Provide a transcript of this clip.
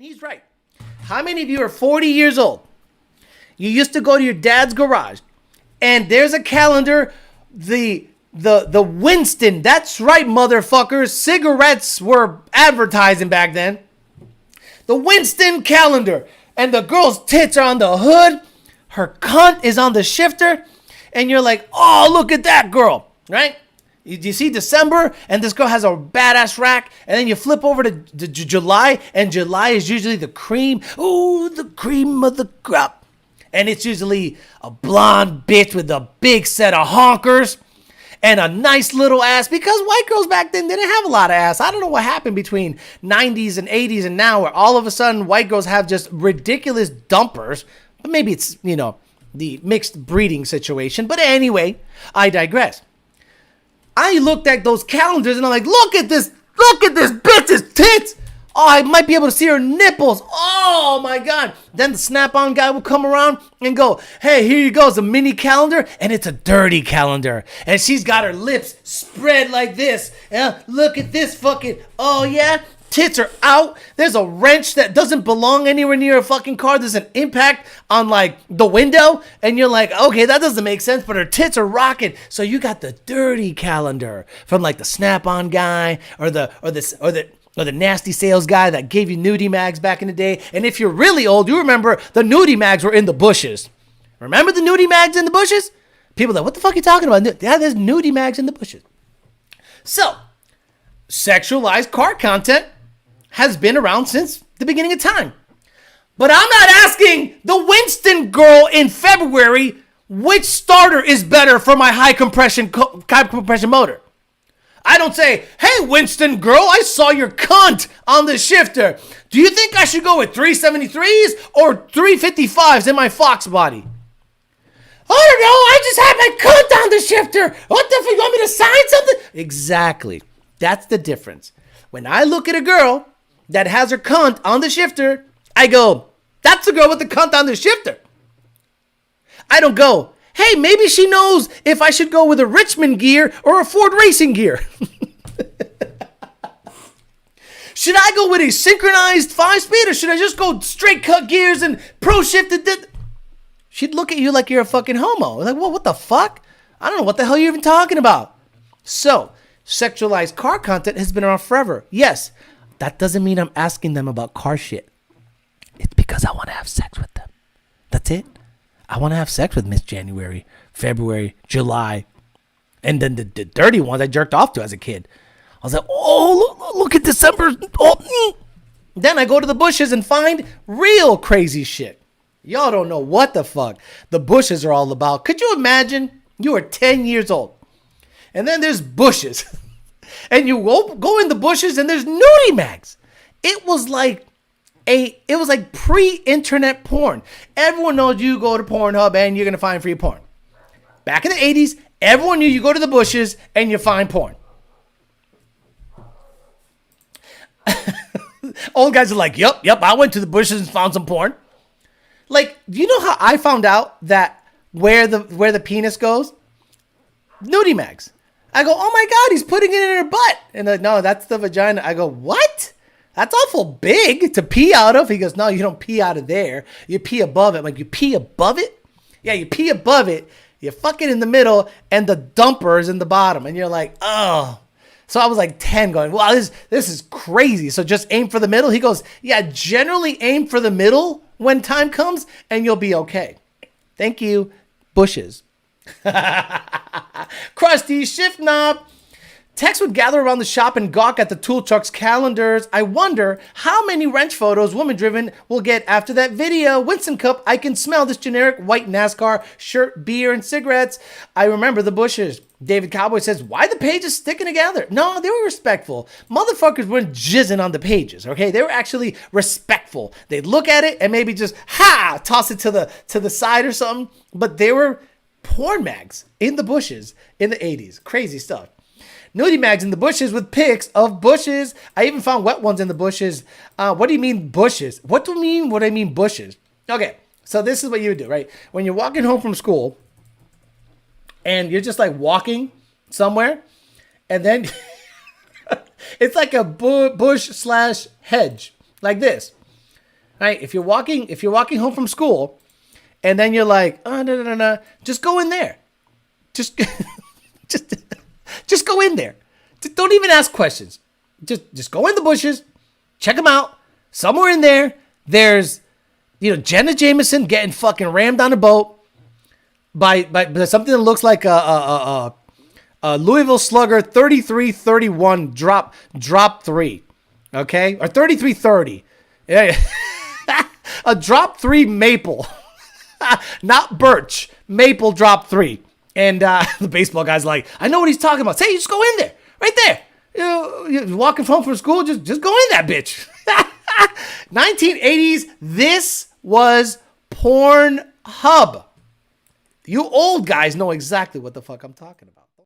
He's right. How many of you are 40 years old? You used to go to your dad's garage, and there's a calendar, the Winston, that's right, motherfuckers. Cigarettes were advertising back then. The Winston calendar, and the girl's tits are on the hood, her cunt is on the shifter, and you're like, oh, look at that girl, right? You see December, and this girl has a badass rack, and then you flip over to July, and July is usually the cream. Ooh, the cream of the crop. And it's usually a blonde bitch with a big set of honkers and a nice little ass, because white girls back then didn't have a lot of ass. I don't know what happened between 90s and 80s and now, where all of a sudden white girls have just ridiculous dumpers. But maybe it's, the mixed breeding situation. But anyway, I digress. I looked at those calendars and I'm like, look at this bitch's tits. Oh, I might be able to see her nipples. Oh my God. Then the Snap-on guy will come around and go, hey, here you go. It's a mini calendar, and it's a dirty calendar. And she's got her lips spread like this. Look at this fucking, oh yeah. Tits are out. There's a wrench that doesn't belong anywhere near a fucking car. There's an impact on like the window, and you're like, okay, that doesn't make sense, but her tits are rocking. So you got the dirty calendar from like the Snap-on guy or the nasty sales guy that gave you nudie mags back in the day. And if you're really old, you remember the nudie mags were in the bushes. Remember the nudie mags in the bushes? People are like, what the fuck are you talking about? Yeah, there's nudie mags in the bushes. So, sexualized car content has been around since the beginning of time. But I'm not asking the Winston girl in February which starter is better for my high compression motor. I don't say, hey, Winston girl, I saw your cunt on the shifter. Do you think I should go with 373s or 355s in my Fox body? I don't know, I just had my cunt on the shifter. What the fuck, you want me to sign something? Exactly. That's the difference. When I look at a girl that has her cunt on the shifter, I go, that's the girl with the cunt on the shifter. I don't go, hey, maybe she knows if I should go with a Richmond gear or a Ford racing gear. Should I go with a synchronized 5-speed, or should I just go straight cut gears and pro shifted? She'd look at you like you're a fucking homo. Like, well, what the fuck? I don't know what the hell you're even talking about. So, sexualized car content has been around forever. Yes, that doesn't mean I'm asking them about car shit. It's because I want to have sex with them. That's it. I want to have sex with Miss January, February, July. And then the dirty ones I jerked off to as a kid. I was like, oh, look at December. Oh. Then I go to the bushes and find real crazy shit. Y'all don't know what the fuck the bushes are all about. Could you imagine you are 10 years old and then there's bushes and you go in the bushes and there's nudie mags. It was like pre-internet porn. Everyone knows you go to Pornhub and you're going to find free porn. Back in the 80s, everyone knew you go to the bushes and you find porn. Old guys are like, yep, I went to the bushes and found some porn. Like, do you know how I found out that where the penis goes? Nudie mags. I go, oh my God, he's putting it in her butt. And they're like, no, that's the vagina. I go, what? That's awful big to pee out of. He goes, no, you don't pee out of there. You pee above it. I'm like, you pee above it? Yeah, you pee above it. You fuck it in the middle, and the dumper is in the bottom. And you're like, oh. So I was like 10 going, wow, this is crazy. So just aim for the middle. He goes, yeah, generally aim for the middle when time comes, and you'll be okay. Thank you, bushes. Krusty shift knob. Tex would gather around the shop and gawk at the tool truck's calendars. I wonder how many wrench photos woman-driven will get after that video. Winston Cup, I can smell this generic white NASCAR shirt, beer, and cigarettes. I remember the bushes. David Cowboy says, why the pages sticking together? No, they were respectful. Motherfuckers weren't jizzing on the pages, okay? They were actually respectful. They'd look at it and maybe just, toss it to the side or something. But they were porn mags in the bushes in the 80s. Crazy stuff. Nudie mags in the bushes with pics of bushes. I even found wet ones in the bushes. What do you mean bushes? What do you mean what I mean bushes? Okay, so this is what you would do, right? When you're walking home from school and you're just like walking somewhere and then it's like a bush / hedge like this. right? If you're walking home from school, and then you're like, oh, no, just go in there. Just, just, just go in there. Just don't even ask questions. Just go in the bushes, check them out. Somewhere in there, there's, Jenna Jameson getting fucking rammed on a boat by something that looks like a Louisville Slugger 33-31 drop 3, okay, or 33-30. Yeah. A drop 3 maple, not birch, maple drop 3. And the baseball guy's like, I know what he's talking about. Say, you just go in there, right there. You're walking home from school, just go in that bitch. 1980s, this was Pornhub. You old guys know exactly what the fuck I'm talking about.